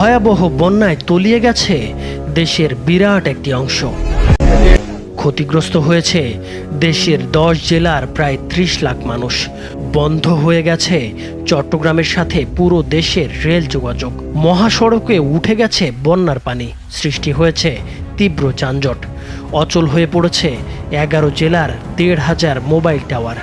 ভয়াবহ বন্যায় তলিয়ে গেছে দেশের বিরাট একটি অংশ। ক্ষতিগ্রস্ত হয়েছে দেশের 10 জেলার প্রায় 30 লাখ মানুষ। বন্ধ হয়ে গেছে চট্টগ্রামের সাথে পুরো দেশের রেল যোগাযোগ। মহাসড়কে উঠে গেছে বন্যার পানি, সৃষ্টি হয়েছে তীব্র যানজট। অচল হয়ে পড়েছে 11 জেলার 1,500 মোবাইল টাওয়ার।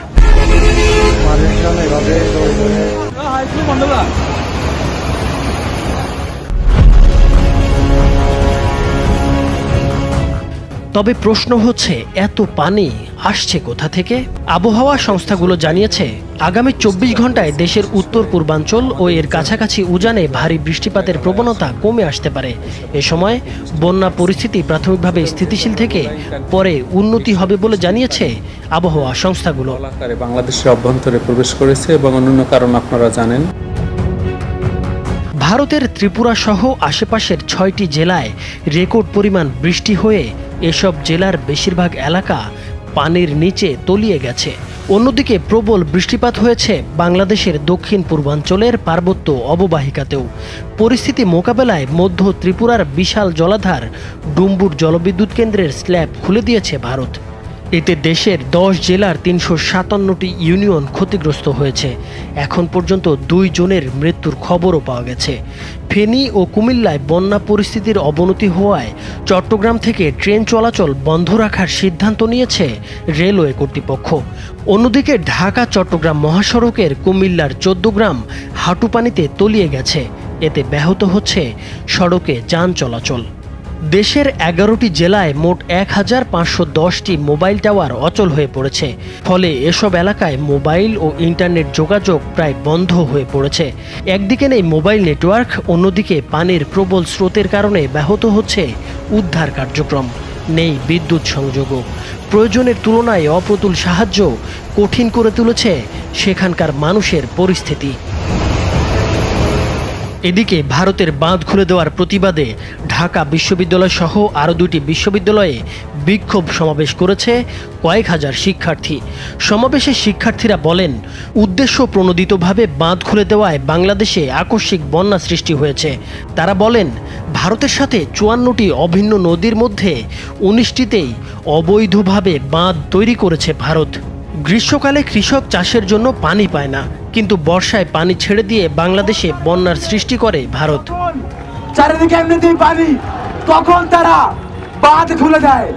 তবে প্রশ্ন হচ্ছে, এত পানি আসছে কোথা থেকে? আবহাওয়া সংস্থাগুলো জানিয়েছে, আগামী 24 ঘন্টায় দেশের উত্তর পূর্বাঞ্চল ও এর কাছাকাছি উজানে ভারী বৃষ্টিপাতের প্রবণতা কমে আসতে পারে। এ সময় বন্যা পরিস্থিতি প্রাথমিকভাবে স্থিতিশীল থেকে পরে উন্নতি হবে বলে জানিয়েছে আবহাওয়া সংস্থাগুলো। বাংলাদেশের অভ্যন্তরে প্রবেশ করেছে এবং অন্যান্য কারণ আপনারা জানেন। ভারতের ত্রিপুরা সহ আশেপাশের 6টি জেলায় রেকর্ড পরিমাণ বৃষ্টি হয়ে এসব জেলার বেশিরভাগ এলাকা পানির নিচে তলিয়ে গেছে। অন্যদিকে প্রবল বৃষ্টিপাত হয়েছে বাংলাদেশের দক্ষিণ পূর্বাঞ্চলের পার্বত্য অববাহিকাতেও। পরিস্থিতি মোকাবেলায় মধ্য ত্রিপুরার বিশাল জলাধার ডুম্বুর জলবিদ্যুৎ কেন্দ্রের স্ল্যাব খুলে দিয়েছে ভারত। এতে দেশের 10 জেলার 357টি ইউনিয়ন ক্ষতিগ্রস্ত হয়েছে। এখন পর্যন্ত 2 জনের মৃত্যুর খবরও পাওয়া গেছে। ফেনী ও কুমিল্লায় বন্যা পরিস্থিতির অবনতি হওয়ায় চট্টগ্রাম থেকে ট্রেন চলাচল বন্ধ রাখার সিদ্ধান্ত নিয়েছে রেলওয়ে কর্তৃপক্ষ। অন্যদিকে ঢাকা চট্টগ্রাম মহাসড়কের কুমিল্লার 14 গ্রাম হাঁটুপানিতে তলিয়ে গেছে। এতে ব্যাহত হচ্ছে সড়কে যান চলাচল। দেশের 11টি জেলায় মোট 1510টি মোবাইল টাওয়ার অচল হয়ে পড়েছে। ফলে এসব এলাকায় মোবাইল ও ইন্টারনেট যোগাযোগ প্রায় বন্ধ হয়ে পড়েছে। একদিকে নেই মোবাইল নেটওয়ার্ক, অন্যদিকে পানির প্রবল স্রোতের কারণে ব্যাহত হচ্ছে উদ্ধার কার্যক্রম। নেই বিদ্যুৎ সংযোগও। প্রয়োজনের তুলনায় অপ্রতুল সাহায্য কঠিন করে তুলেছে সেখানকার মানুষের পরিস্থিতি। এদিকে ভারতের বাঁধ খুলে দেওয়ার প্রতিবাদে ঢাকা বিশ্ববিদ্যালয় সহ আরও 2টি বিশ্ববিদ্যালয়ে বিক্ষোভ সমাবেশ করেছে কয়েক হাজার শিক্ষার্থী। সমাবেশে শিক্ষার্থীরা বলেন, উদ্দেশ্য প্রণোদিতভাবে বাঁধ খুলে দেওয়ায় বাংলাদেশে আকস্মিক বন্যা সৃষ্টি হয়েছে। তারা বলেন, ভারতের সাথে 54টি অভিন্ন নদীর মধ্যে 19টিতেই অবৈধভাবে বাঁধ তৈরি করেছে ভারত। গ্রীষ্মকালে কৃষক চাষের জন্য পানি পায় না, কিন্তু বর্ষায় পানি ছেড়ে দিয়ে বাংলাদেশে বন্যার সৃষ্টি করে ভারত। চারিদিকে এমনিতেই পানি, তখন তারা বাঁধ খুলে দেয়,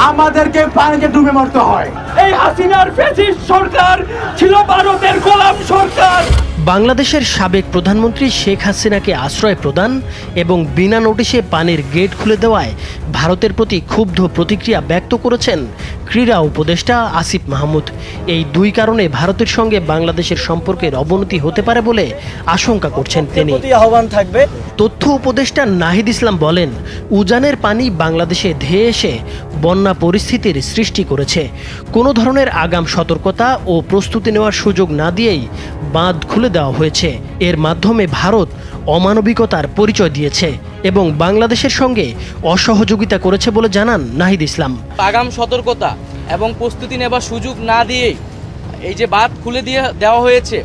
আমাদেরকে পানিতে ডুবে মরতে হয়। এই হাসিনার ফ্যাসিস্ট সরকার ছিল ভারতের গোলাম সরকার। বাংলাদেশের সাবেক প্রধানমন্ত্রী শেখ হাসিনাকে আশ্রয় প্রদান এবং বিনা নোটিশে পানির গেট খুলে দেওয়ায় ভারতের প্রতি ক্ষুব্ধ প্রতিক্রিয়া ব্যক্ত করেছেন ক্রীড়া উপদেষ্টা আসিফ মাহমুদ। এই 2 কারণে ভারতের সঙ্গে বাংলাদেশের সম্পর্কের অবনতি হতে পারে বলে আশঙ্কা করছেন তিনি। আহ্বান থাকবে। তথ্য উপদেষ্টা নাহিদ ইসলাম বলেন, উজানের পানি বাংলাদেশে ধেয়ে এসে বন্যা পরিস্থিতির সৃষ্টি করেছে। কোনো ধরনের আগাম সতর্কতা ও প্রস্তুতি নেওয়ার সুযোগ না দিয়েই বাঁধ খুলে দেওয়া হয়েছে। এর মাধ্যমে ভারত অমানবিকতার পরিচয় দিয়েছে এবং বাংলাদেশের সঙ্গে অসহযোগিতা করেছে বলে জানান নাহিদ ইসলাম। আগাম সতর্কতা এবং প্রস্তুতি নেবার সুযোগ না দিয়েই এই যে বাঁধ খুলে দেওয়া হয়েছে,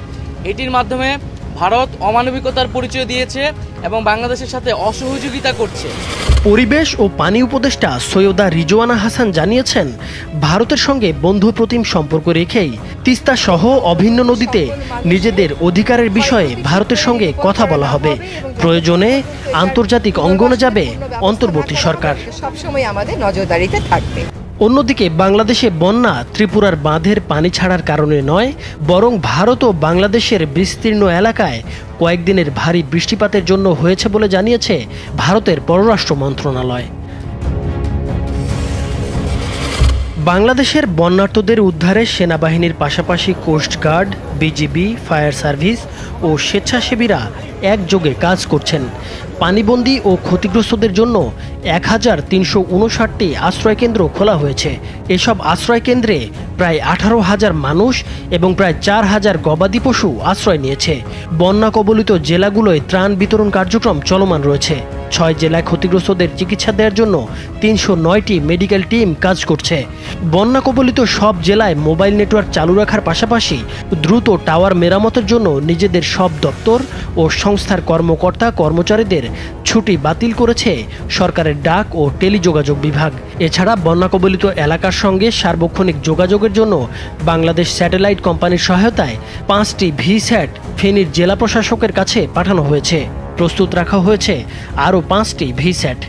এটির মাধ্যমে ভারত অমানবিকতার পরিচয় দিয়েছে এবং বাংলাদেশের সাথে অসহযোগিতা করছে। পরিবেশ ও পানি উপদেষ্টা সৈয়দা রিজওয়ানা হাসান জানিয়েছেন, ভারতের সঙ্গে বন্ধুপ্রতিম সম্পর্ক রেখেই তিস্তা সহ অভিন্ন নদীতে নিজেদের অধিকারের বিষয়ে ভারতের সঙ্গে কথা বলা হবে। প্রয়োজনে আন্তর্জাতিক অঙ্গনে যাবে অন্তর্বর্তী সরকার। সবসময় আমাদের নজরদারিতে থাকবে। অন্যদিকে বাংলাদেশে বন্যা ত্রিপুরার বাঁধের পানি ছাড়ার কারণে নয়, বরং ভারত ও বাংলাদেশের বিস্তীর্ণ এলাকায় কয়েকদিনের ভারী বৃষ্টিপাতের জন্য হয়েছে বলে জানিয়েছে ভারতের পররাষ্ট্র মন্ত্রণালয়। বাংলাদেশের বন্যার্তদের উদ্ধারে সেনাবাহিনীর পাশাপাশি কোস্টগার্ড, বিজিবি, ফায়ার সার্ভিস ও স্বেচ্ছাসেবীরা একযোগে কাজ করছেন। পানিবন্দী ও ক্ষতিগ্রস্তদের জন্য 1359টি আশ্রয়কেন্দ্র খোলা হয়েছে। এসব আশ্রয়কেন্দ্রে প্রায় 18,000 মানুষ এবং প্রায় 4,000 গবাদি পশু আশ্রয় নিয়েছে। বন্যা কবলিত জেলাগুলোয় ত্রাণ বিতরণ কার্যক্রম চলমান রয়েছে। 6 জেলায় ক্ষতিগ্রস্তদের চিকিৎসা দেওয়ার জন্য 309টি মেডিকেল টিম কাজ করছে। বন্যা কবলিত সব জেলায় মোবাইল নেটওয়ার্ক চালু রাখার পাশাপাশি দ্রুত টাওয়ার মেরামতের জন্য নিজেদের সব দপ্তর ও সংস্থার কর্মকর্তা কর্মচারীদের ছুটি বাতিল করেছে সরকারের ডাক ও টেলিযোগাযোগ বিভাগ। এছাড়া বন্যা কবলিত এলাকার সঙ্গে সার্বক্ষণিক যোগাযোগের জন্য বাংলাদেশ স্যাটেলাইট কোম্পানির সহায়তায় 5টি ভিস্যাট ফেনীর জেলা প্রশাসকের কাছে পাঠানো হয়েছে। প্রস্তুত রাখা হয়েছে আরও 5টি ভিস্যাট।